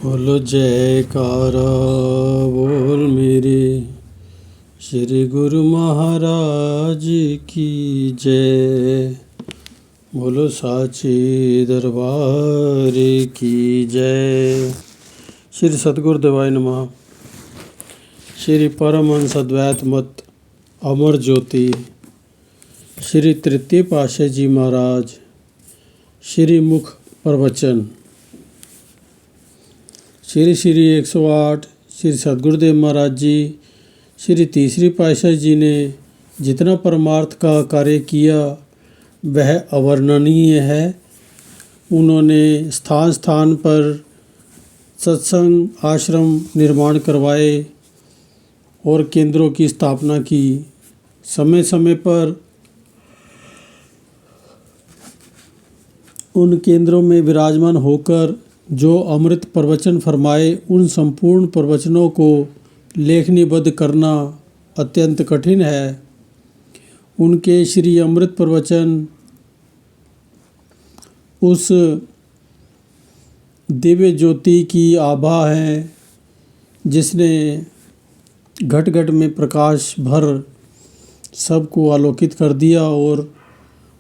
बोलो जयकारा बोल मेरे श्री गुरु महाराज की जय। बोलो साचे दरबार की जय। श्री सद्गुरुदेवाय नमः। श्री परमहंस अद्वैत मत अमर ज्योति श्री तृतीय पातशाही जी महाराज श्री मुख प्रवचन श्री 108 श्री सद्गुरुदेव महाराज जी श्री तीसरी पातशाही जी ने जितना परमार्थ का कार्य किया वह अवर्णनीय है। उन्होंने स्थान स्थान पर सत्संग आश्रम निर्माण करवाए और केंद्रों की स्थापना की। समय समय पर उन केंद्रों में विराजमान होकर जो अमृत प्रवचन फरमाए उन संपूर्ण प्रवचनों को लेखनीबद्ध करना अत्यंत कठिन है। उनके श्री अमृत प्रवचन उस दिव्य ज्योति की आभा है जिसने घट घट में प्रकाश भर सबको आलोकित कर दिया और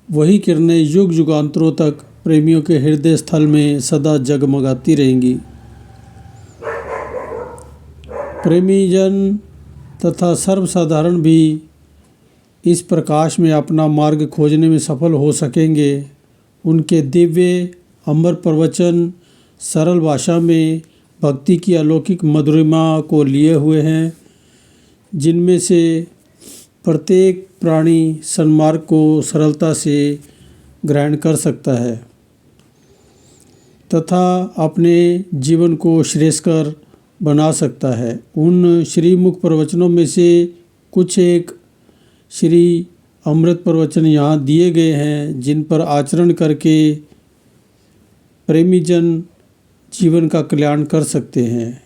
वही किरणें युग युगांतरों तक प्रेमियों के हृदय स्थल में सदा जगमगाती रहेंगी। प्रेमी जन तथा सर्वसाधारण भी इस प्रकाश में अपना मार्ग खोजने में सफल हो सकेंगे। उनके दिव्य अमर प्रवचन सरल भाषा में भक्ति की अलौकिक मधुरिमा को लिए हुए हैं, जिनमें से प्रत्येक प्राणी सन्मार्ग को सरलता से ग्रहण कर सकता है तथा अपने जीवन को श्रेयस्कर बना सकता है। उन श्रीमुख प्रवचनों में से कुछ एक श्री अमृत प्रवचन यहाँ दिए गए हैं, जिन पर आचरण करके प्रेमी जन जीवन का कल्याण कर सकते हैं।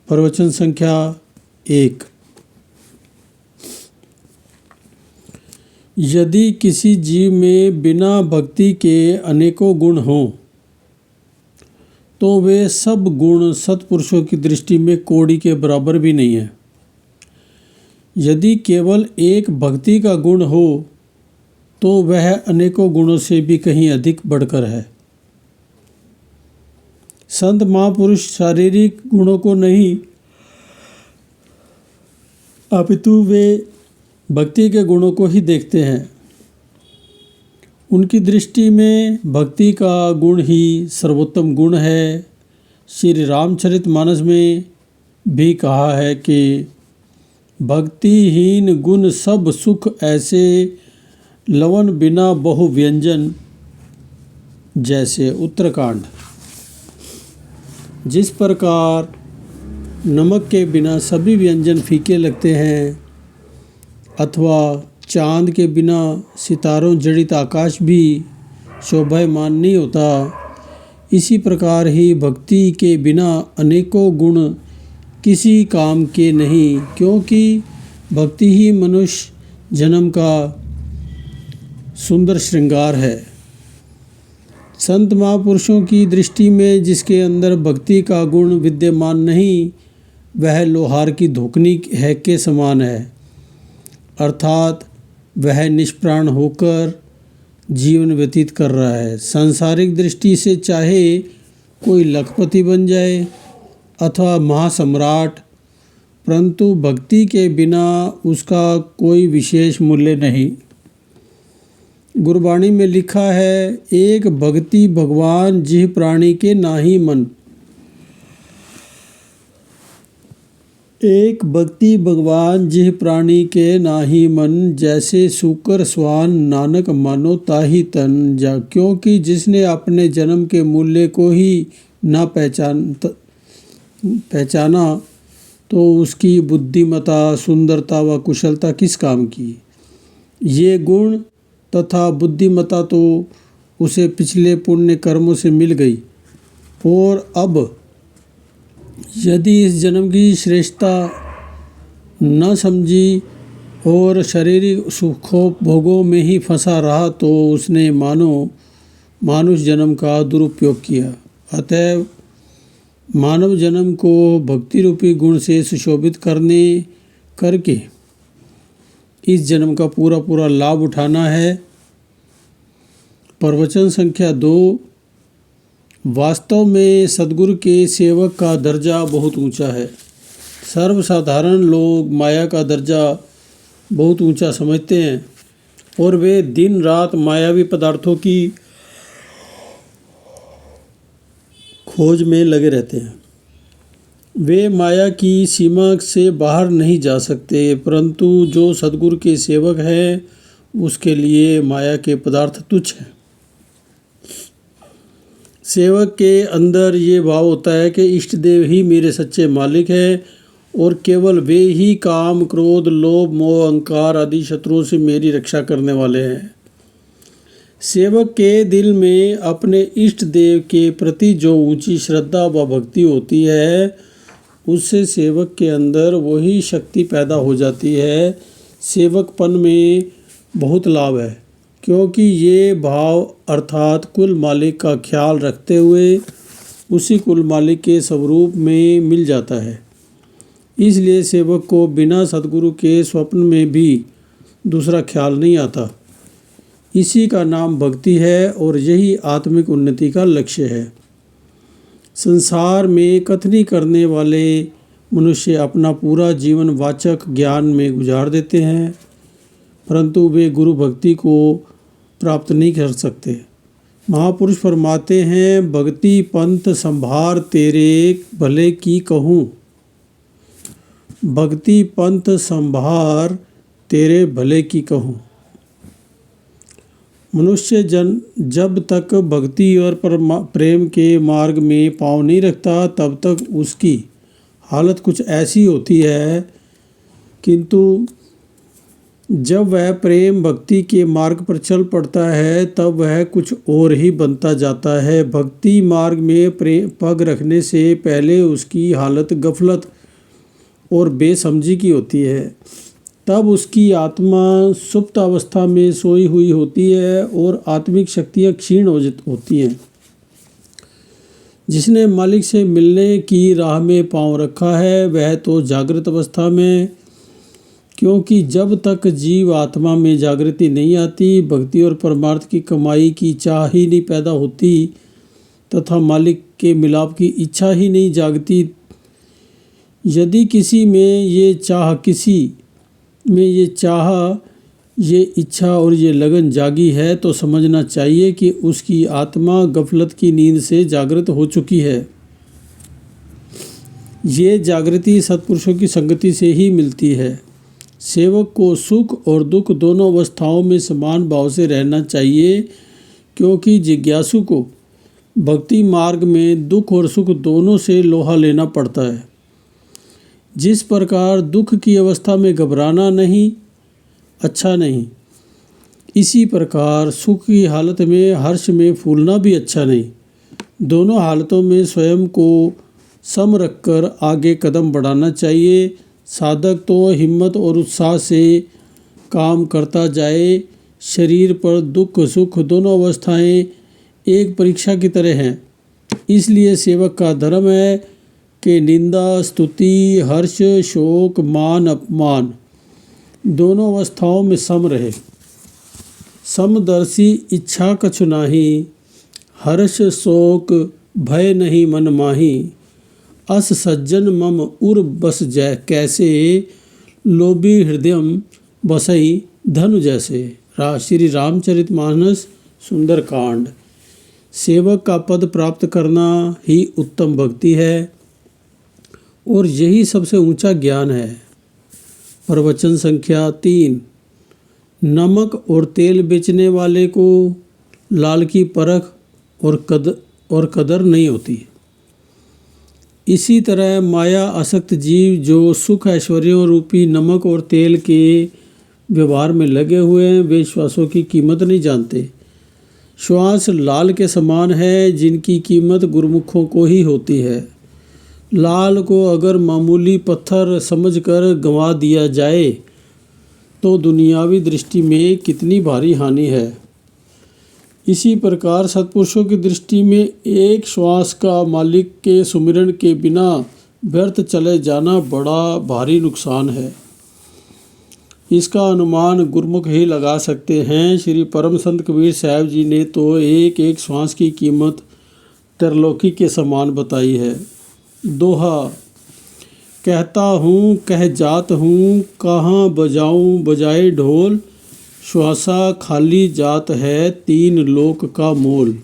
प्रवचन संख्या 1। यदि किसी जीव में बिना भक्ति के अनेकों गुण हों तो वे सब गुण सत्पुरुषों की दृष्टि में कौड़ी के बराबर भी नहीं है। यदि केवल एक भक्ति का गुण हो तो वह अनेकों गुणों से भी कहीं अधिक बढ़कर है। संत महापुरुष शारीरिक गुणों को नहीं अपितु वे भक्ति के गुणों को ही देखते हैं। उनकी दृष्टि में भक्ति का गुण ही सर्वोत्तम गुण है। श्री रामचरितमानस में भी कहा है कि भक्तिहीन गुण सब सुख ऐसे लवन बिना बहु व्यंजन, जैसे उत्तरकांड। जिस प्रकार नमक के बिना सभी व्यंजन फीके लगते हैं अथवा चांद के बिना सितारों जड़ित आकाश भी शोभायमान नहीं होता, इसी प्रकार ही भक्ति के बिना अनेकों गुण किसी काम के नहीं, क्योंकि भक्ति ही मनुष्य जन्म का सुंदर श्रृंगार है। संत महापुरुषों की दृष्टि में जिसके अंदर भक्ति का गुण विद्यमान नहीं, वह लोहार की धोकनी है के समान है, अर्थात वह निष्प्राण होकर जीवन व्यतीत कर रहा है। सांसारिक दृष्टि से चाहे कोई लखपति बन जाए अथवा महासम्राट, परंतु भक्ति के बिना उसका कोई विशेष मूल्य नहीं। गुरबाणी में लिखा है, एक भक्ति भगवान जिह प्राणी के नाही मन। एक भक्ति भगवान जिह प्राणी के नाही मन, जैसे सूकर स्वान नानक मानो ताही तन। क्योंकि जिसने अपने जन्म के मूल्य को ही ना पहचाना तो उसकी बुद्धिमता, सुंदरता व कुशलता किस काम की। ये गुण तथा बुद्धिमता तो उसे पिछले पुण्य कर्मों से मिल गई, और अब यदि इस जन्म की श्रेष्ठता न समझी और शारीरिक सुखोपभोगों में ही फंसा रहा तो उसने मानो मानुष जन्म का दुरुपयोग किया। अतः मानव जन्म को भक्ति रूपी गुण से सुशोभित करके इस जन्म का पूरा लाभ उठाना है। प्रवचन संख्या 2। वास्तव में सद्गुरु के सेवक का दर्जा बहुत ऊंचा है। सर्वसाधारण लोग माया का दर्जा बहुत ऊंचा समझते हैं और वे दिन रात मायावी पदार्थों की खोज में लगे रहते हैं। वे माया की सीमा से बाहर नहीं जा सकते, परंतु जो सद्गुरु के सेवक हैं उसके लिए माया के पदार्थ तुच्छ हैं। सेवक के अंदर ये भाव होता है कि इष्ट देव ही मेरे सच्चे मालिक हैं और केवल वे ही काम, क्रोध, लोभ, मोह, अहंकार आदि शत्रुओं से मेरी रक्षा करने वाले हैं। सेवक के दिल में अपने इष्ट देव के प्रति जो ऊंची श्रद्धा व भक्ति होती है, उससे सेवक के अंदर वही शक्ति पैदा हो जाती है। सेवकपन में बहुत लाभ है, क्योंकि ये भाव अर्थात कुल मालिक का ख्याल रखते हुए उसी कुल मालिक के स्वरूप में मिल जाता है। इसलिए सेवक को बिना सद्गुरु के स्वप्न में भी दूसरा ख्याल नहीं आता। इसी का नाम भक्ति है और यही आत्मिक उन्नति का लक्ष्य है। संसार में कथनी करने वाले मनुष्य अपना पूरा जीवन वाचक ज्ञान में गुजार देते हैं, परंतु वे गुरु भक्ति को प्राप्त नहीं कर सकते। महापुरुष फरमाते हैं, भक्ति पंथ संभार तेरे भले की कहूँ। भक्ति पंथ संभार तेरे भले की कहूँ। मनुष्य जब तक भक्ति और प्रेम के मार्ग में पाँव नहीं रखता, तब तक उसकी हालत कुछ ऐसी होती है, किंतु जब वह प्रेम भक्ति के मार्ग पर चल पड़ता है तब वह कुछ और ही बनता जाता है। भक्ति मार्ग में पग रखने से पहले उसकी हालत गफलत और बेसमझी की होती है। तब उसकी आत्मा सुप्त अवस्था में सोई हुई होती है और आत्मिक शक्तियाँ क्षीण होती हैं। जिसने मालिक से मिलने की राह में पांव रखा है वह तो जागृत अवस्था में, क्योंकि जब तक जीव आत्मा में जागृति नहीं आती, भक्ति और परमार्थ की कमाई की चाह ही नहीं पैदा होती तथा मालिक के मिलाप की इच्छा ही नहीं जागती। यदि किसी में ये इच्छा और ये लगन जागी है तो समझना चाहिए कि उसकी आत्मा गफलत की नींद से जागृत हो चुकी है। ये जागृति सत्पुरुषों की संगति से ही मिलती है। सेवक को सुख और दुख दोनों अवस्थाओं में समान भाव से रहना चाहिए, क्योंकि जिज्ञासु को भक्ति मार्ग में दुख और सुख दोनों से लोहा लेना पड़ता है। जिस प्रकार दुख की अवस्था में घबराना नहीं, अच्छा नहीं, इसी प्रकार सुख की हालत में हर्ष में फूलना भी अच्छा नहीं। दोनों हालतों में स्वयं को सम रखकर आगे कदम बढ़ाना चाहिए। साधक तो हिम्मत और उत्साह से काम करता जाए। शरीर पर दुख सुख दोनों अवस्थाएं एक परीक्षा की तरह हैं। इसलिए सेवक का धर्म है कि निंदा, स्तुति, हर्ष, शोक, मान, अपमान दोनों अवस्थाओं में सम रहे। समदर्शी इच्छा कछु नाही, हर्ष शोक भय नहीं मन माही। अस सज्जन मम उर बस जय कैसे, लोभी हृदयम बसई धनु जैसे। श्री रामचरितमानस सुंदरकांड। सेवक का पद प्राप्त करना ही उत्तम भक्ति है और यही सबसे ऊंचा ज्ञान है। प्रवचन संख्या 3। नमक और तेल बेचने वाले को लाल की परख और कदर नहीं होती। इसी तरह माया आसक्त जीव जो सुख ऐश्वर्यों रूपी नमक और तेल के व्यवहार में लगे हुए हैं, वे श्वासों की कीमत नहीं जानते। श्वास लाल के समान है जिनकी कीमत गुरुमुखों को ही होती है। लाल को अगर मामूली पत्थर समझकर गंवा दिया जाए तो दुनियावी दृष्टि में कितनी भारी हानि है। इसी प्रकार सत्पुरुषों की दृष्टि में एक श्वास का मालिक के सुमिरन के बिना व्यर्थ चले जाना बड़ा भारी नुकसान है। इसका अनुमान गुरुमुख ही लगा सकते हैं। श्री परम संत कबीर साहब जी ने तो एक एक श्वास की कीमत त्रिलोकी के समान बताई है। दोहा, कहता हूँ कह जात हूँ, कहाँ बजाऊँ बजाए ढोल, श्वासा खाली जात है, तीन लोक का मोल।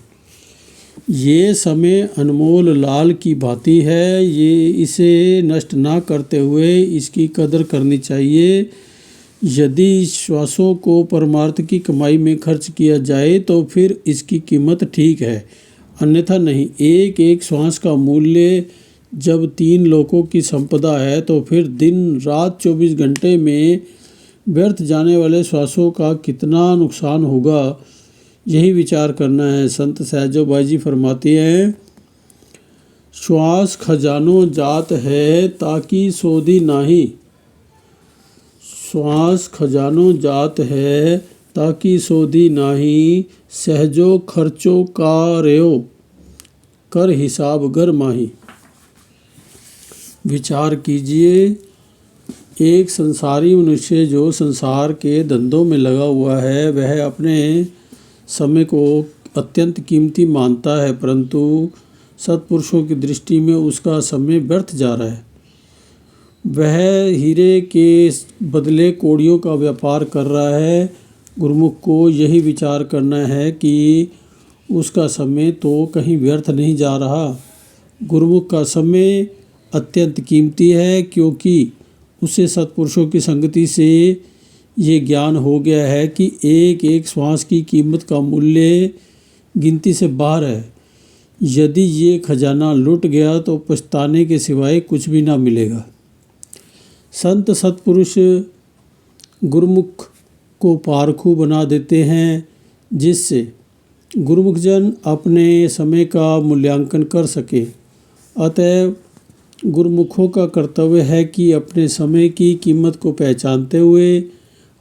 ये समय अनमोल लाल की भांति है, ये इसे नष्ट ना करते हुए इसकी कदर करनी चाहिए। यदि श्वासों को परमार्थ की कमाई में खर्च किया जाए तो फिर इसकी कीमत ठीक है, अन्यथा नहीं। एक एक श्वास का मूल्य जब तीन लोकों की संपदा है तो फिर दिन रात 24 घंटे में व्यर्थ जाने वाले श्वासों का कितना नुकसान होगा, यही विचार करना है। संत सहजोबाई जी फरमाती हैं, श्वास खजानो जात है ताकि सोधी नाही, श्वास खजानो जात है ताकि सोधी नाही, सहजो खर्चो का रेयो, कर हिसाब गर माही। विचार कीजिए, एक संसारी मनुष्य जो संसार के धंधों में लगा हुआ है वह अपने समय को अत्यंत कीमती मानता है, परंतु सत्पुरुषों की दृष्टि में उसका समय व्यर्थ जा रहा है। वह हीरे के बदले कौड़ियों का व्यापार कर रहा है। गुरुमुख को यही विचार करना है कि उसका समय तो कहीं व्यर्थ नहीं जा रहा। गुरुमुख का समय अत्यंत कीमती है, क्योंकि उसे सत्पुरुषों की संगति से ये ज्ञान हो गया है कि एक एक श्वास की कीमत का मूल्य गिनती से बाहर है। यदि ये खजाना लुट गया तो पछताने के सिवाय कुछ भी ना मिलेगा। संत सत्पुरुष गुरुमुख को पारखू बना देते हैं, जिससे गुरुमुखजन अपने समय का मूल्यांकन कर सके। अतएव गुरुमुखों का कर्तव्य है कि अपने समय की कीमत को पहचानते हुए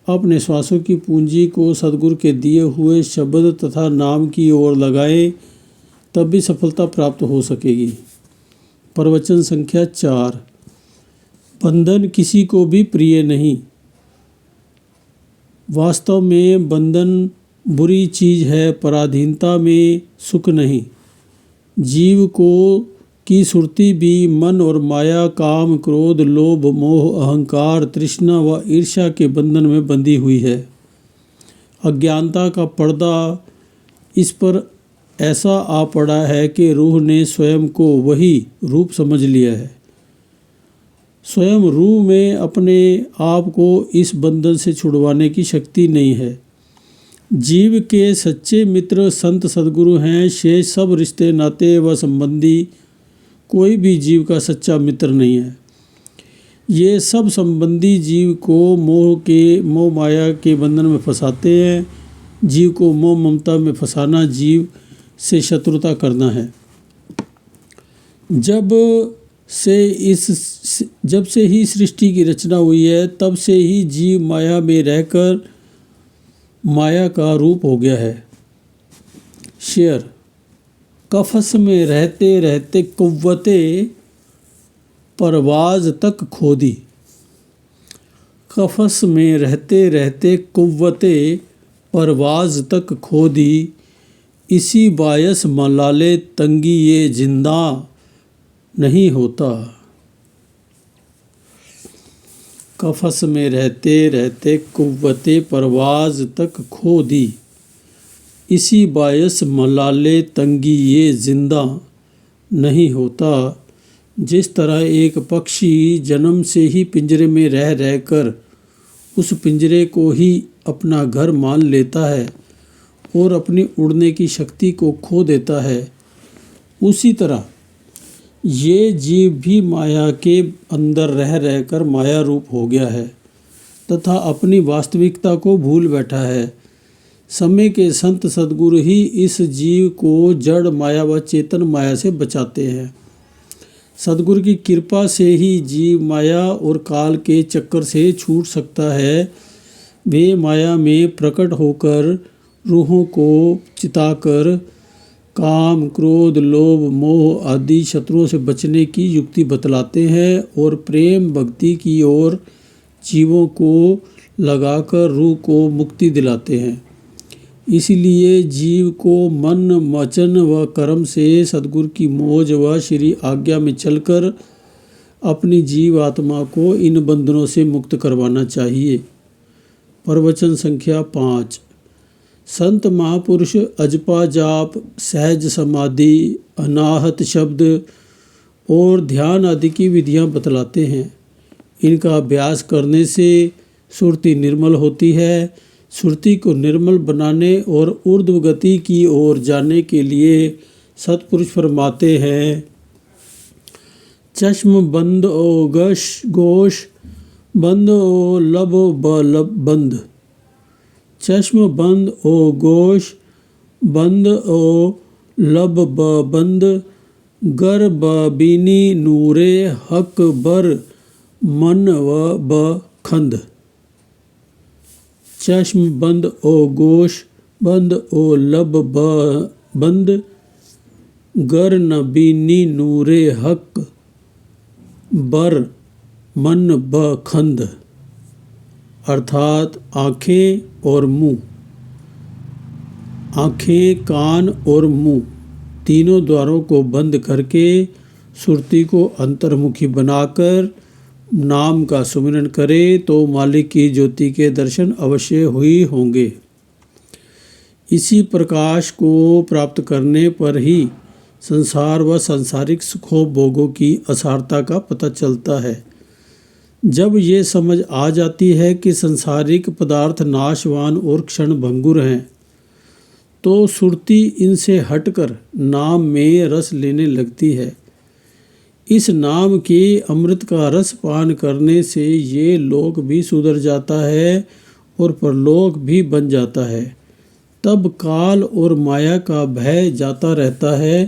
अपने श्वासों की पूंजी को सद्गुरु के दिए हुए शब्द तथा नाम की ओर लगाएं, तब भी सफलता प्राप्त हो सकेगी। प्रवचन संख्या 4। बंधन किसी को भी प्रिय नहीं। वास्तव में बंधन बुरी चीज़ है, पराधीनता में सुख नहीं। जीव को की सुरती भी मन और माया, काम, क्रोध, लोभ, मोह, अहंकार, तृष्णा व ईर्ष्या के बंधन में बंधी हुई है। अज्ञानता का पर्दा इस पर ऐसा आ पड़ा है कि रूह ने स्वयं को वही रूप समझ लिया है। स्वयं रूह में अपने आप को इस बंधन से छुड़वाने की शक्ति नहीं है। जीव के सच्चे मित्र संत सद्गुरु हैं। शेष सब रिश्ते नाते व संबंधी कोई भी जीव का सच्चा मित्र नहीं है। ये सब संबंधी जीव को मोह माया के बंधन में फंसाते हैं। जीव को मोह ममता में फंसाना जीव से शत्रुता करना है। जब से ही सृष्टि की रचना हुई है, तब से ही जीव माया में रहकर माया का रूप हो गया है। शेर, कफस में रहते रहते कुव्वते परवाज तक खोदी। कफस में रहते रहते कुव्वते परवाज तक खोदी, इसी बायस मलाले तंगी ये जिंदा नहीं होता। कफस में रहते रहते कुव्वते परवाज तक खोदी, इसी बायस मलाले तंगी ये जिंदा नहीं होता। जिस तरह एक पक्षी जन्म से ही पिंजरे में रह रहकर उस पिंजरे को ही अपना घर मान लेता है और अपनी उड़ने की शक्ति को खो देता है, उसी तरह ये जीव भी माया के अंदर रह रहकर माया रूप हो गया है तथा अपनी वास्तविकता को भूल बैठा है। समय के संत सद्गुरु ही इस जीव को जड़ माया व चेतन माया से बचाते हैं। सद्गुरु की कृपा से ही जीव माया और काल के चक्कर से छूट सकता है। वे माया में प्रकट होकर रूहों को चिताकर काम, क्रोध, लोभ, मोह आदि शत्रुओं से बचने की युक्ति बतलाते हैं और प्रेम भक्ति की ओर जीवों को लगाकर रूह को मुक्ति दिलाते हैं। इसलिए जीव को मन, वचन व कर्म से सद्गुरु की मौज व श्री आज्ञा में चलकर अपनी जीव आत्मा को इन बंधनों से मुक्त करवाना चाहिए। प्रवचन संख्या 5। संत महापुरुष अजपा जाप, सहज समाधि, अनाहत शब्द और ध्यान आदि की विधियां बतलाते हैं। इनका अभ्यास करने से सुरति निर्मल होती है। सुरति को निर्मल बनाने और ऊर्ध्व गति की ओर जाने के लिए सतपुरुष फरमाते हैं, चश्म बंद ओ गोश, बंद ओ लब ब बंद। चश्म बंद ओ गोश, बंद ओ लब ब बंद। गर ब बीनी नूरे हक बर, मन व ब खंद। चश्म बंद ओ गोश, बंद ओ लब ब बंद। गर न बीनी नूरे हक बर, मन ब खंद। अर्थात आँखें और मुँह, आँखें, कान और मुँह तीनों द्वारों को बंद करके सुरती को अंतर्मुखी बनाकर नाम का सुमिरन करे तो मालिक की ज्योति के दर्शन अवश्य हुई होंगे। इसी प्रकाश को प्राप्त करने पर ही संसार व सांसारिक सुखों भोगों की असारता का पता चलता है। जब ये समझ आ जाती है कि संसारिक पदार्थ नाशवान और क्षण भंगुर हैं, तो सुरती इनसे हटकर नाम में रस लेने लगती है। इस नाम के अमृत का रस पान करने से ये लोक भी सुधर जाता है और परलोक भी बन जाता है। तब काल और माया का भय जाता रहता है।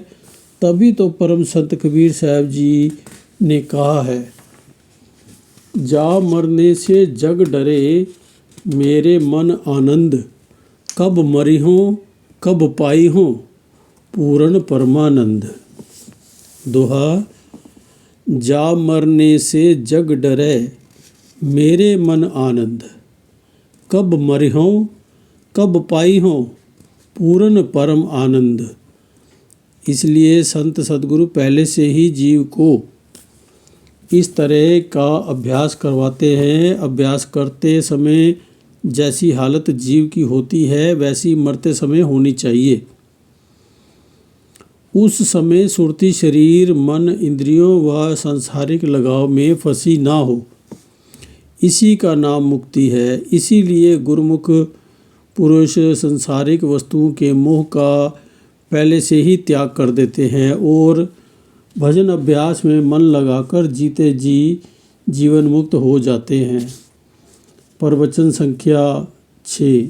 तभी तो परम संत कबीर साहब जी ने कहा है, जा मरने से जग डरे मेरे मन आनंद, कब मरी हो कब पाई हो पूर्ण परमानंद। दोहा, जा मरने से जग डरे मेरे मन आनंद, कब मरी हो कब पाई हो पूर्ण परम आनंद। इसलिए संत सद्गुरु पहले से ही जीव को इस तरह का अभ्यास करवाते हैं। अभ्यास करते समय जैसी हालत जीव की होती है वैसी मरते समय होनी चाहिए। उस समय सुरती शरीर, मन, इंद्रियों व सांसारिक लगाव में फंसी ना हो। इसी का नाम मुक्ति है। इसीलिए गुरुमुख पुरुष सांसारिक वस्तुओं के मोह का पहले से ही त्याग कर देते हैं और भजन अभ्यास में मन लगाकर जीते जी जीवन मुक्त हो जाते हैं। प्रवचन संख्या 6।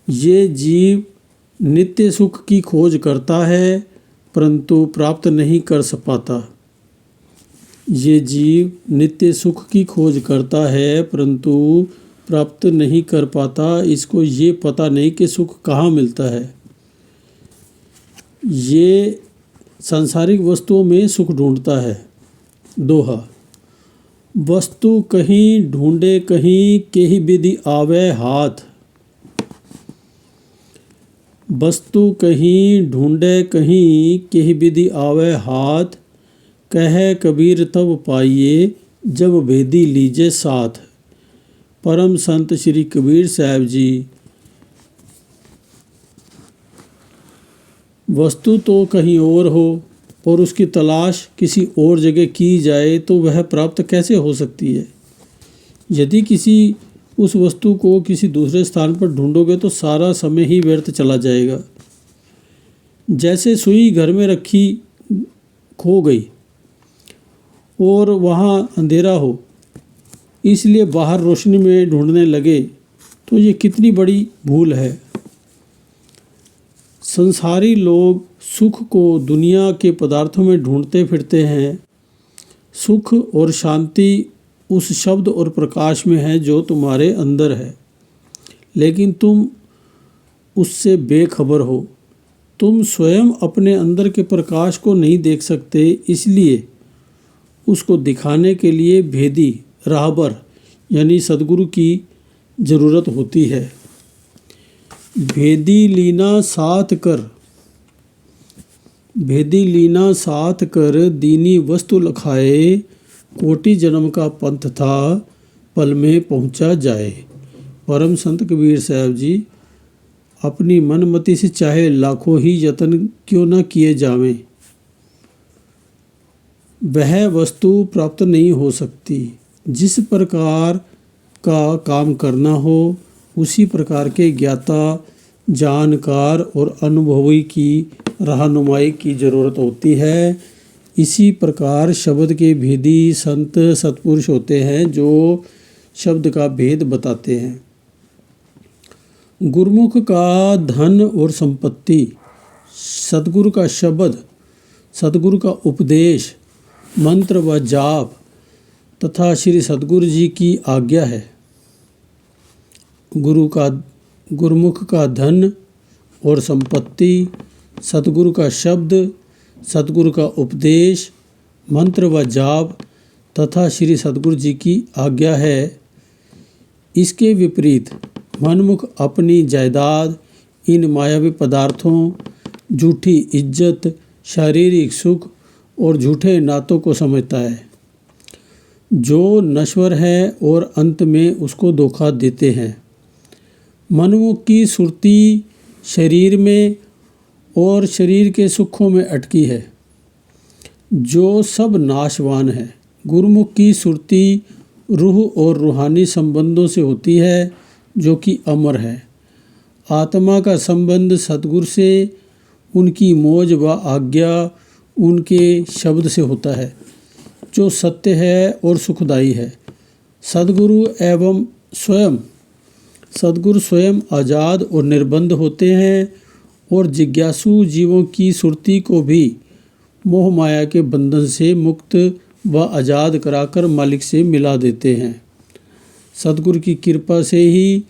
ये जीव नित्य सुख की खोज करता है परंतु प्राप्त नहीं कर पाता। ये जीव नित्य सुख की खोज करता है परंतु प्राप्त नहीं कर पाता। इसको ये पता नहीं कि सुख कहाँ मिलता है। ये सांसारिक वस्तुओं में सुख ढूंढता है। दोहा, वस्तु कहीं ढूंढे कहीं केहि विधि आवे हाथ। वस्तु कहीं ढूंढे कहीं केहि विधि आवे हाथ। कहे कबीर तब पाइए जब भेदी लीजे साथ। परम संत श्री कबीर साहब जी। वस्तु तो कहीं और हो और उसकी तलाश किसी और जगह की जाए तो वह प्राप्त कैसे हो सकती है। यदि किसी उस वस्तु को किसी दूसरे स्थान पर ढूंढोगे तो सारा समय ही व्यर्थ चला जाएगा। जैसे सुई घर में रखी खो गई और वहाँ अंधेरा हो, इसलिए बाहर रोशनी में ढूंढने लगे तो ये कितनी बड़ी भूल है। संसारी लोग सुख को दुनिया के पदार्थों में ढूंढते फिरते हैं। सुख और शांति उस शब्द और प्रकाश में है जो तुम्हारे अंदर है। लेकिन तुम उससे बेखबर हो। तुम स्वयं अपने अंदर के प्रकाश को नहीं देख सकते, इसलिए उसको दिखाने के लिए भेदी राहबर यानी सद्गुरु की ज़रूरत होती है। भेदी लीना साथ कर दीनी वस्तु लखाए, कोटि जन्म का पंथ था पल में पहुँचा जाए। परम संत कबीर साहब जी अपनी मनमति से चाहे लाखों ही यत्न क्यों न किए जावें, वह वस्तु प्राप्त नहीं हो सकती। जिस प्रकार का काम करना हो उसी प्रकार के ज्ञाता, जानकार और अनुभवी की रहनुमाई की ज़रूरत होती है। इसी प्रकार शब्द के भेदी संत सत्पुरुष होते हैं जो शब्द का भेद बताते हैं। गुरुमुख का धन और संपत्ति, सद्गुरु का शब्द, सद्गुरु का उपदेश, मंत्र व जाप तथा श्री सद्गुरु जी की आज्ञा है। गुरुमुख का धन और संपत्ति, सद्गुरु का शब्द, सद्गुरु का उपदेश, मंत्र व जाप तथा श्री सद्गुरु जी की आज्ञा है। इसके विपरीत मनमुख अपनी जायदाद, इन मायावी पदार्थों, झूठी इज्जत, शारीरिक सुख और झूठे नातों को समझता है जो नश्वर है और अंत में उसको धोखा देते हैं। मनमुख की सुरती शरीर में और शरीर के सुखों में अटकी है जो सब नाशवान है। गुरुमुख की सुरती रूह और रूहानी संबंधों से होती है जो कि अमर है। आत्मा का संबंध सद्गुरु से उनकी मौज व आज्ञा, उनके शब्द से होता है जो सत्य है और सुखदायी है। सद्गुरु स्वयं आज़ाद और निर्बंध होते हैं और जिज्ञासु जीवों की सुरती को भी मोह माया के बंधन से मुक्त व आज़ाद कराकर मालिक से मिला देते हैं। सद्गुरु की कृपा से ही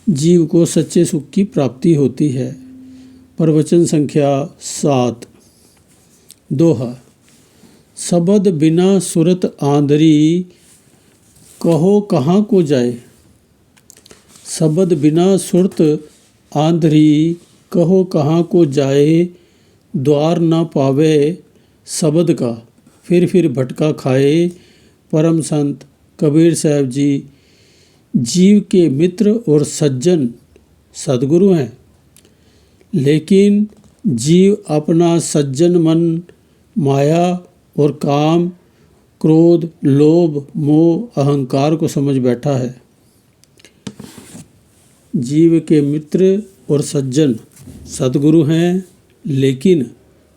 जीव को सच्चे सुख की प्राप्ति होती है। प्रवचन संख्या 7। दोहा। शब्द बिना सुरत आंधरी, कहो कहाँ को जाए। शब्द बिना सुरत आंधरी, कहो कहाँ को जाए। द्वार ना पावे शब्द का, फिर भटका खाए। परम संत कबीर साहब जी जीव के मित्र और सज्जन सद्गुरु हैं, लेकिन जीव अपना सज्जन मन माया और काम, क्रोध, लोभ, मोह, अहंकार को समझ बैठा है। जीव के मित्र और सज्जन सद्गुरु हैं, लेकिन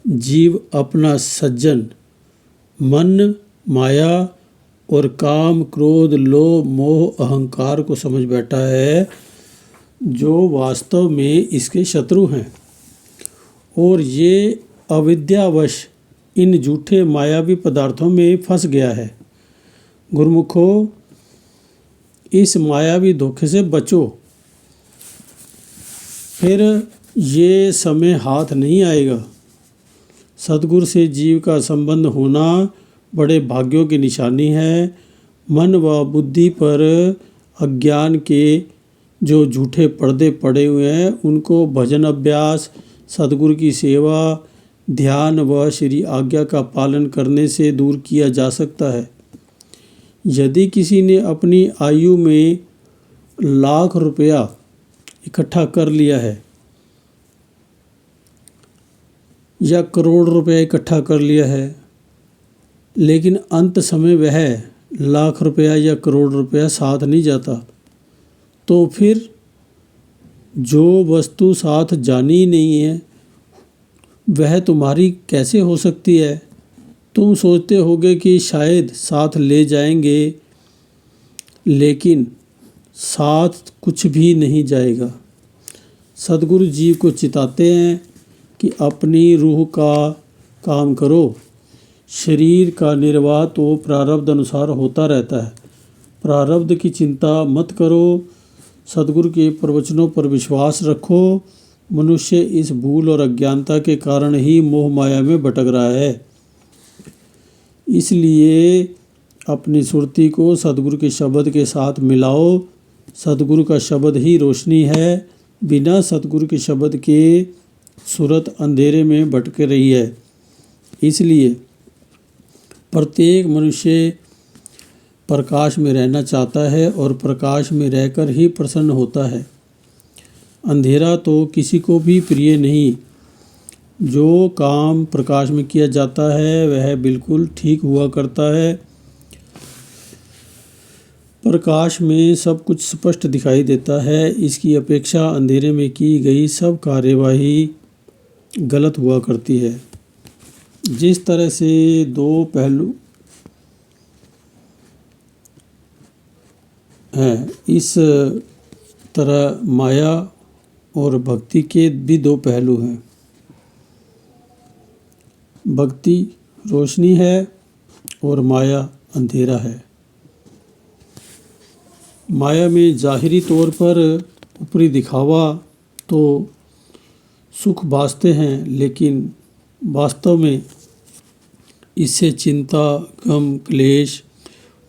जीव अपना सज्जन मन, माया और काम, क्रोध, लोभ, मोह, अहंकार को समझ बैठा है जो वास्तव में इसके शत्रु हैं। और ये अविद्यावश इन झूठे मायावी पदार्थों में फंस गया है। गुरुमुखो, इस मायावी धोखे से बचो, फिर ये समय हाथ नहीं आएगा। सद्गुरु से जीव का संबंध होना बड़े भाग्यों की निशानी है। मन व बुद्धि पर अज्ञान के जो झूठे पर्दे पड़े हुए हैं उनको भजन अभ्यास, सद्गुरु की सेवा, ध्यान व श्री आज्ञा का पालन करने से दूर किया जा सकता है। यदि किसी ने अपनी आयु में लाख रुपया इकट्ठा कर लिया है या करोड़ रुपया इकट्ठा कर लिया है, लेकिन अंत समय वह लाख रुपया या करोड़ रुपया साथ नहीं जाता, तो फिर जो वस्तु साथ जानी ही नहीं है वह तुम्हारी कैसे हो सकती है। तुम सोचते होगे कि शायद साथ ले जाएंगे, लेकिन साथ कुछ भी नहीं जाएगा। सद्गुरु जीव को चिताते हैं कि अपनी रूह का काम करो। शरीर का निर्वाह तो प्रारब्ध अनुसार होता रहता है, प्रारब्ध की चिंता मत करो। सद्गुरु के प्रवचनों पर विश्वास रखो, मनुष्य इस भूल और अज्ञानता के कारण ही मोह माया में भटक रहा है। इसलिए अपनी सुरती को सद्गुरु के शब्द के साथ मिलाओ। सद्गुरु का शब्द ही रोशनी है। बिना सद्गुरु के शब्द के सूरत अंधेरे में भटक रही है। इसलिए प्रत्येक मनुष्य प्रकाश में रहना चाहता है और प्रकाश में रहकर ही प्रसन्न होता है। अंधेरा तो किसी को भी प्रिय नहीं। जो काम प्रकाश में किया जाता है वह बिल्कुल ठीक हुआ करता है। प्रकाश में सब कुछ स्पष्ट दिखाई देता है। इसकी अपेक्षा अंधेरे में की गई सब कार्यवाही गलत हुआ करती है। जिस तरह से दो पहलू हैं, इस तरह माया और भक्ति के भी दो पहलू हैं। भक्ति रोशनी है और माया अंधेरा है। माया में ज़ाहिरी तौर पर ऊपरी दिखावा तो सुख भासते हैं, लेकिन वास्तव में इससे चिंता, गम, क्लेश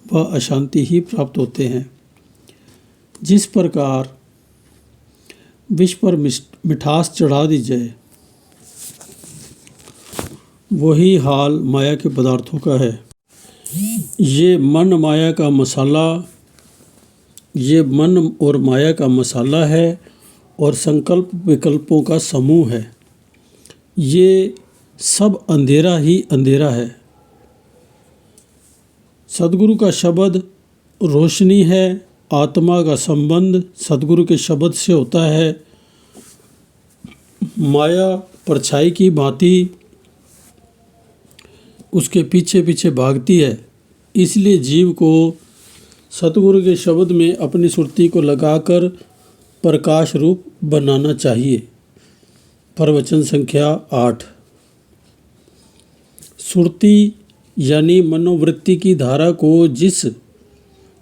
व अशांति ही प्राप्त होते हैं। जिस प्रकार विष पर मिठास चढ़ा दी जाए, वही हाल माया के पदार्थों का है। ये मन और माया का मसाला है और संकल्प विकल्पों का समूह है। ये सब अंधेरा ही अंधेरा है। सद्गुरु का शब्द रोशनी है। आत्मा का संबंध सद्गुरु के शब्द से होता है। माया परछाई की भांति उसके पीछे पीछे भागती है। इसलिए जीव को सतगुरु के शब्द में अपनी सुरती को लगाकर प्रकाश रूप बनाना चाहिए। प्रवचन संख्या 8। सुरती यानी मनोवृत्ति की धारा को जिस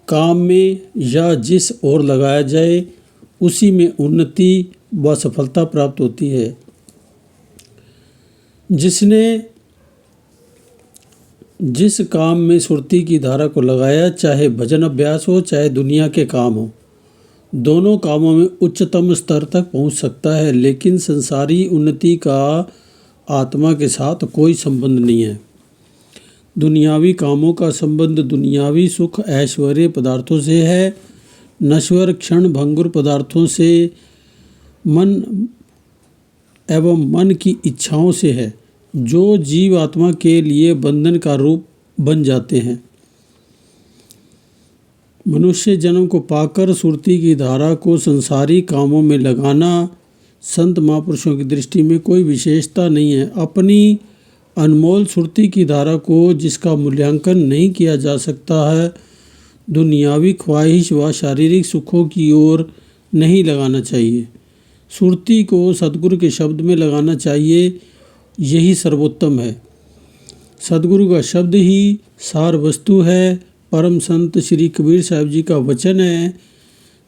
काम में या जिस ओर लगाया जाए, उसी में उन्नति व सफलता प्राप्त होती है। जिसने जिस काम में सुरती की धारा को लगाया, चाहे भजन अभ्यास हो चाहे दुनिया के काम हो, दोनों कामों में उच्चतम स्तर तक पहुंच सकता है। लेकिन संसारी उन्नति का आत्मा के साथ कोई संबंध नहीं है। दुनियावी कामों का संबंध दुनियावी सुख ऐश्वर्य पदार्थों से है। नश्वर क्षण भंगुर पदार्थों से मन एवं मन की इच्छाओं से है, जो जीव आत्मा के लिए बंधन का रूप बन जाते हैं। मनुष्य जन्म को पाकर सुरती की धारा को संसारी कामों में लगाना संत महापुरुषों की दृष्टि में कोई विशेषता नहीं है। अपनी अनमोल सुरती की धारा को, जिसका मूल्यांकन नहीं किया जा सकता है, दुनियावी ख्वाहिश व शारीरिक सुखों की ओर नहीं लगाना चाहिए। सुरती को सद्गुरु के शब्द में लगाना चाहिए। यही सर्वोत्तम है। सद्गुरु का शब्द ही सार वस्तु है। परम संत श्री कबीर साहब जी का वचन है,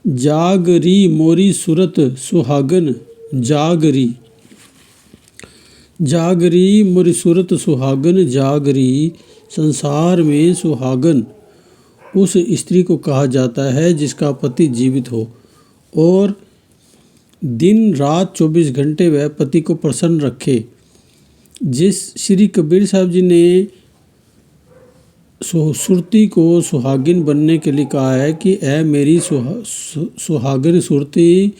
जागरी मोरी सुरत सुहागन जागरी। जागरी मोरी सुरत सुहागन जागरी। संसार में सुहागन उस स्त्री को कहा जाता है जिसका पति जीवित हो और दिन रात 24 घंटे वह पति को प्रसन्न रखे। जिस श्री कबीर साहब जी ने सुरती को सुहागिन बनने के लिए कहा है कि ऐ मेरी सुहागिन सुरती,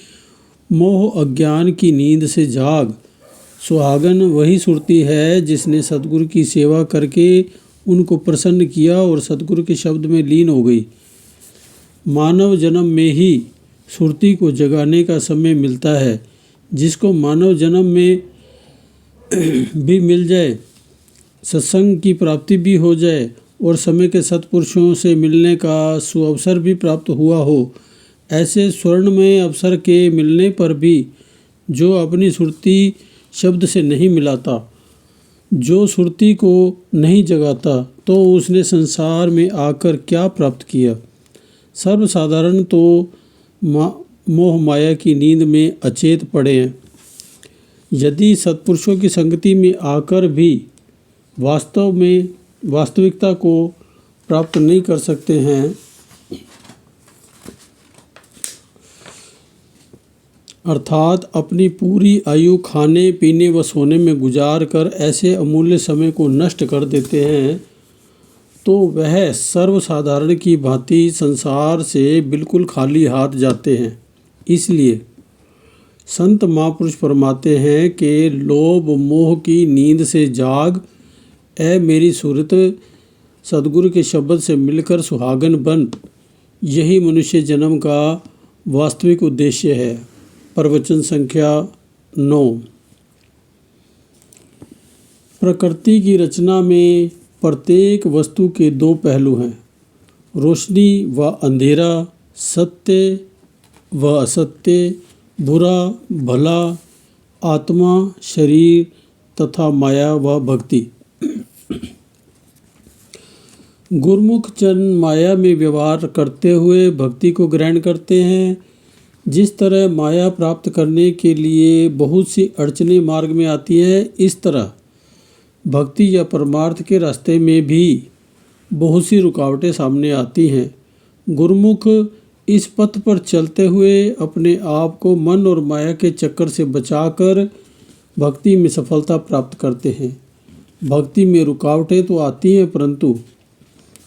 मोह अज्ञान की नींद से जाग। सुहागन वही सुरती है जिसने सतगुरु की सेवा करके उनको प्रसन्न किया और सतगुरु के शब्द में लीन हो गई। मानव जन्म में ही सुरती को जगाने का समय मिलता है। जिसको मानव जन्म में भी मिल जाए, सत्संग की प्राप्ति भी हो जाए और समय के सत्पुरुषों से मिलने का सुअवसर भी प्राप्त हुआ हो, ऐसे स्वर्णमय अवसर के मिलने पर भी जो अपनी सुरती शब्द से नहीं मिलाता, जो सुरती को नहीं जगाता, तो उसने संसार में आकर क्या प्राप्त किया। सर्वसाधारण तो मोह माया की नींद में अचेत पड़े हैं। यदि सत्पुरुषों की संगति में आकर भी वास्तविकता को प्राप्त नहीं कर सकते हैं, अर्थात अपनी पूरी आयु खाने पीने व सोने में गुजार कर ऐसे अमूल्य समय को नष्ट कर देते हैं, तो वह सर्वसाधारण की भांति संसार से बिल्कुल खाली हाथ जाते हैं। इसलिए संत महापुरुष फरमाते हैं कि लोभ मोह की नींद से जाग, ऐ मेरी सूरत सद्गुरु के शब्द से मिलकर सुहागन बन। यही मनुष्य जन्म का वास्तविक उद्देश्य है। प्रवचन संख्या 9। प्रकृति की रचना में प्रत्येक वस्तु के दो पहलू हैं, रोशनी व अंधेरा, सत्य व असत्य, बुरा भला, आत्मा शरीर तथा माया व भक्ति। गुरुमुख जन माया में व्यवहार करते हुए भक्ति को ग्रहण करते हैं। जिस तरह माया प्राप्त करने के लिए बहुत सी अड़चनें मार्ग में आती है, इस तरह भक्ति या परमार्थ के रास्ते में भी बहुत सी रुकावटें सामने आती हैं। गुरुमुख इस पथ पर चलते हुए अपने आप को मन और माया के चक्कर से बचाकर भक्ति में सफलता प्राप्त करते हैं। भक्ति में रुकावटें तो आती हैं, परंतु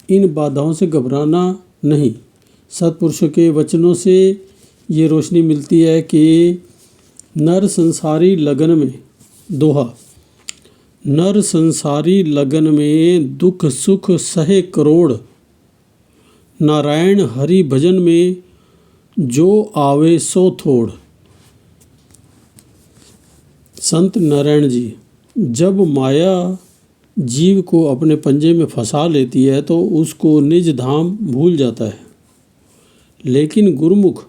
इन बाधाओं से घबराना नहीं। सत्पुरुषों के वचनों से ये रोशनी मिलती है कि नर संसारी लगन में, दोहा, नर संसारी लगन में दुख सुख सहे करोड़, नारायण हरि भजन में जो आवे सो थोड़। संत नारायण जी, जब माया जीव को अपने पंजे में फंसा लेती है तो उसको निज धाम भूल जाता है, लेकिन गुरुमुख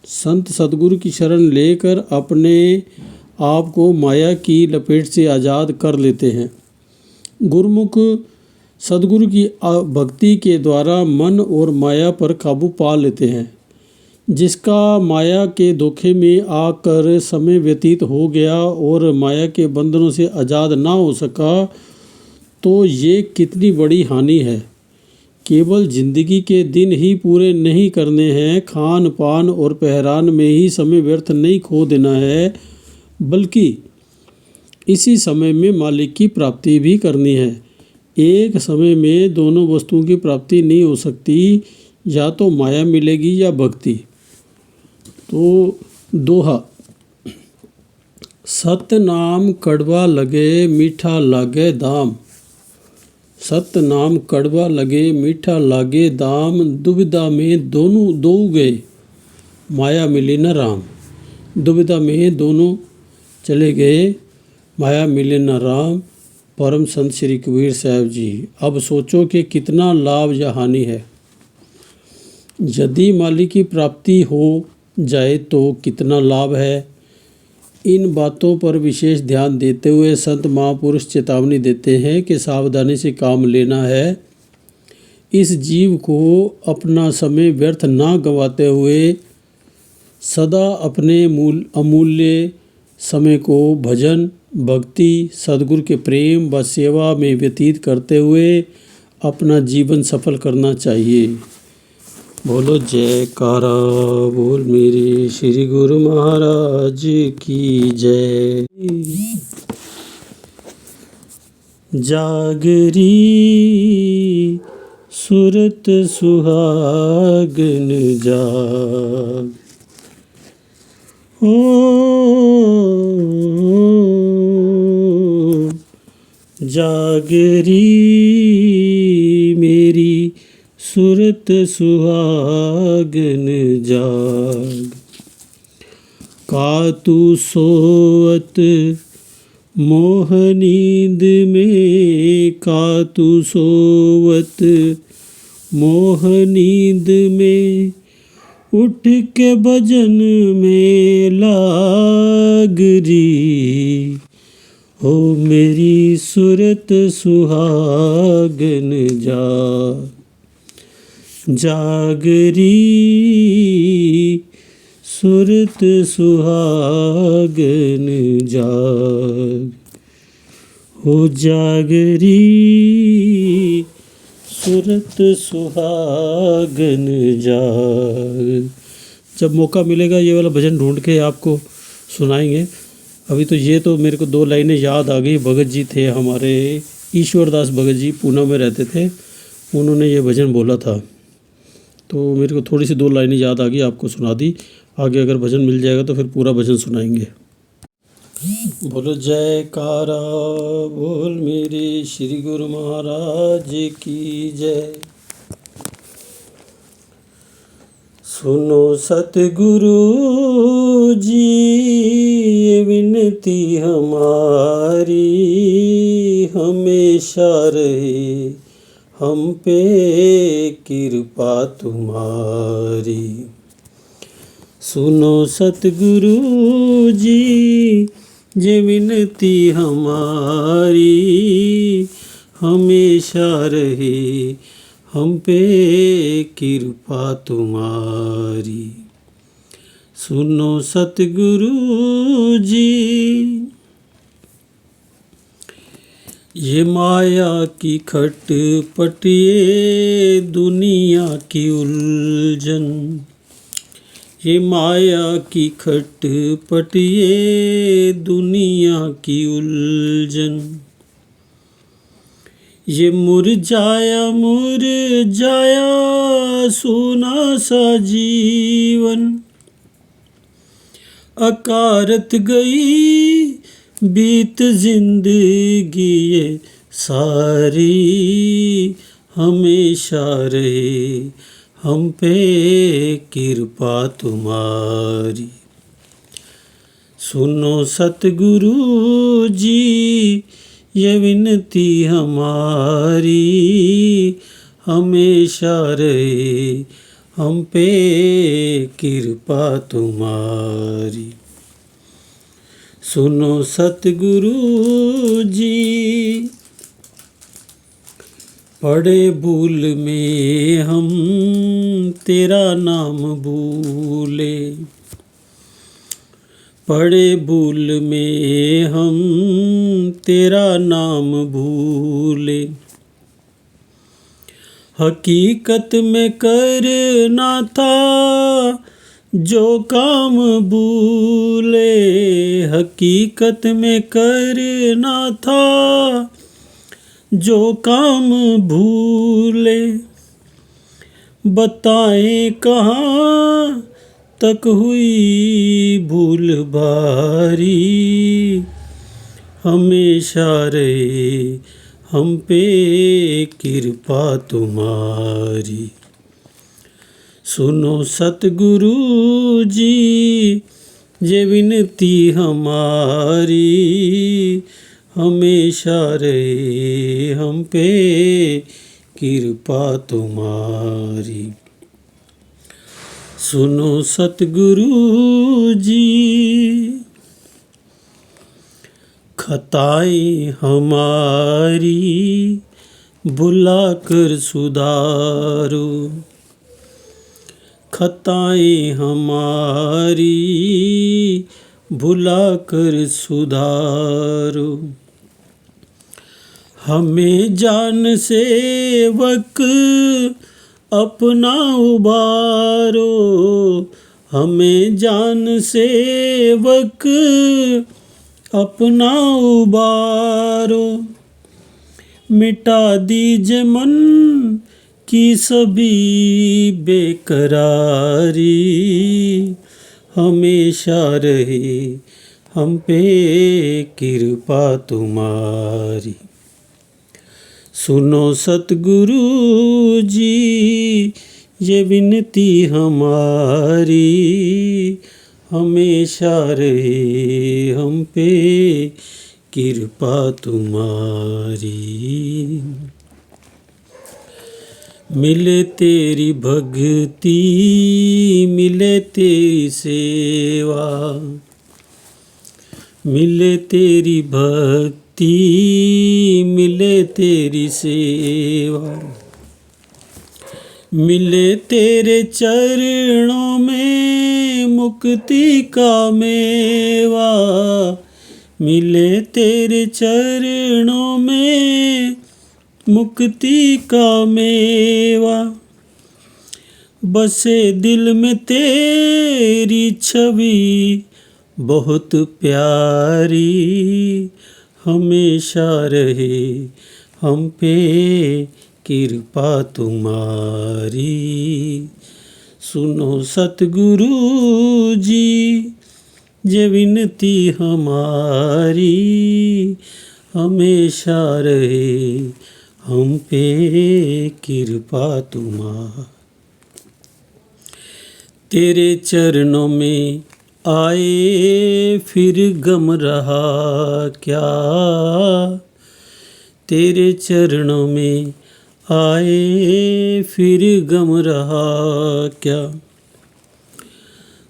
संत सद्गुरु की शरण लेकर अपने आप को माया की लपेट से आज़ाद कर लेते हैं। गुरुमुख सद्गुरु की भक्ति के द्वारा मन और माया पर काबू पा लेते हैं। जिसका माया के धोखे में आकर समय व्यतीत हो गया और माया के बंधनों से आज़ाद ना हो सका, तो ये कितनी बड़ी हानि है। केवल जिंदगी के दिन ही पूरे नहीं करने हैं, खान पान और पहरान में ही समय व्यर्थ नहीं खो देना है, बल्कि इसी समय में मालिक की प्राप्ति भी करनी है। एक समय में दोनों वस्तुओं की प्राप्ति नहीं हो सकती, या तो माया मिलेगी या भक्ति। तो दोहा, सत्य नाम कड़वा लगे मीठा लागे दाम, सत्य नाम कड़वा लगे मीठा लागे दाम, दुविधा में दोनों दो गए माया मिली न राम। दुविधा में दोनों चले गए, माया मिले न राम। परम संत श्री कबीर साहब जी। अब सोचो कि कितना लाभ या हानि है। यदि मालिक की प्राप्ति हो जाए तो कितना लाभ है। इन बातों पर विशेष ध्यान देते हुए संत महापुरुष चेतावनी देते हैं कि सावधानी से काम लेना है। इस जीव को अपना समय व्यर्थ ना गंवाते हुए सदा अपने अमूल्य समय को भजन, भक्ति, सद्गुरु के प्रेम व सेवा में व्यतीत करते हुए अपना जीवन सफल करना चाहिए। बोलो जयकारा बोल मेरे श्री गुरु महाराज की जय। जागरी सुरत सुहागन जाग, ओ जागरी मेरी सुरत सुहागन जाग। का तू सोवत मोह नींद में, का तू सोवत मोह नींद में, उठ के भजन में लाग री। हो मेरी सुरत सुहागन जाग, जागरी सुरत सुहागन जाग, हो जागरी सुरत सुहागन जाग। जब मौका मिलेगा ये वाला भजन ढूंढ के आपको सुनाएंगे। अभी तो ये तो मेरे को 2 लाइनें याद आ गई। भगत जी थे हमारे, ईश्वरदास भगत जी पूना में रहते थे, उन्होंने ये भजन बोला था, तो मेरे को थोड़ी सी 2 लाइनें याद आ गई, आपको सुना दी। आगे अगर भजन मिल जाएगा तो फिर पूरा भजन सुनाएंगे। बोलो जयकारा बोल मेरे श्री गुरु महाराज की जय। सुनो सतगुरु जी ये विनती हमारी, हमेशा रहे हम पे कृपा तुम्हारी। सुनो सतगुरु जी ये विनती हमारी, हमेशा रहे हम पे कृपा तुम्हारी। सुनो सतगुरु जी ये माया की खटपट ये दुनिया की उलझन, ये माया की खटपट ये दुनिया की उलझन, ये मुरझाया सोना सा जीवन, अकारत गई बीत जिंदगी ये सारी, हमेशा रहे हम पे कृपा तुम्हारी। सुनो सतगुरु जी ये विनती हमारी, हमेशा रहे हम पे कृपा तुम्हारी। सुनो सतगुरु जी पड़े भूल में हम तेरा नाम भूले, पड़े भूल में हम तेरा नाम भूले, हकीकत में करना था जो काम भूले, हकीकत में करना था जो काम भूले, बताएं कहाँ तक हुई भूल भारी, हमेशा रहे हम पे कृपा तुम्हारी। सुनो सतगुरु जी ये विनती हमारी, हमेशा रहे हम पे कृपा तुम्हारी। सुनो सतगुरु जी खताएं हमारी भुलाकर सुधारो, खताएं हमारी भुलाकर सुधारो, हमें जान सेवक अपना उबारो, हमें जान सेवक अपना उबारो, मिटा दीजिए मन की सभी बेकरारी, हमेशा रहे हम पे कृपा तुम्हारी। सुनो सतगुरु जी ये विनती हमारी, हमेशा रहे हम पे कृपा तुम्हारी। मिले तेरी भक्ति मिले तेरी सेवा, मिले तेरी भक्ति मिले तेरी सेवा, मिले तेरे चरणों में मुक्ति का मेवा, मिले तेरे चरणों में मुक्ति का मेवा, बसे दिल में तेरी छवि बहुत प्यारी, हमेशा रहे हम पे कृपा तुम्हारी। सुनो सतगुरु जी ये विनती हमारी, हमेशा रहे हम पे कृपा तुम्हारी। तेरे चरणों में आए फिर गम रहा क्या, तेरे चरणों में आए फिर गम रहा क्या,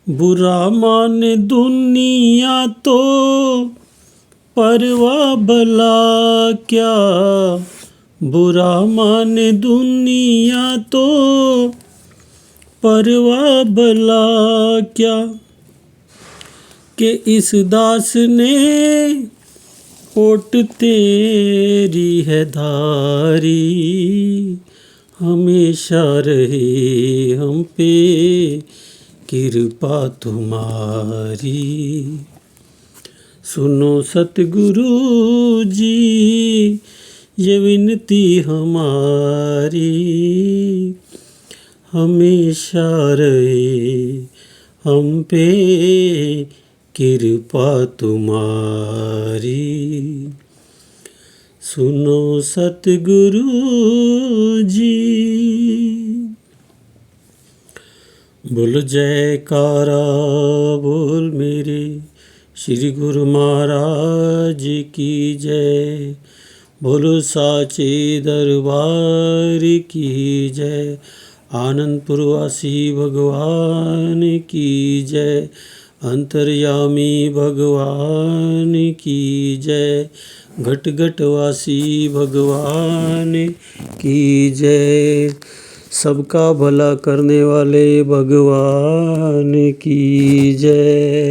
बुरा माने दुनिया तो परवाह भला क्या, बुरा माने दुनिया तो परवाह भला क्या, कि इस दास ने ओट तेरी है धारी, हमेशा रहे हम पे कृपा तुम्हारी। सुनो सतगुरु जी ये विनती हमारी, हमेशा रहे हम पे कृपा तुम्हारी। सुनो सतगुरु जी। बोल जयकारा बोल मेरे श्री गुरु महाराज की जय, बोलो साचे दरबार की जय, आनंदपुर वासी भगवान की जय, अंतर्यामी भगवान की जय, घट घट वासी भगवान की जय, सबका भला करने वाले भगवान की जय।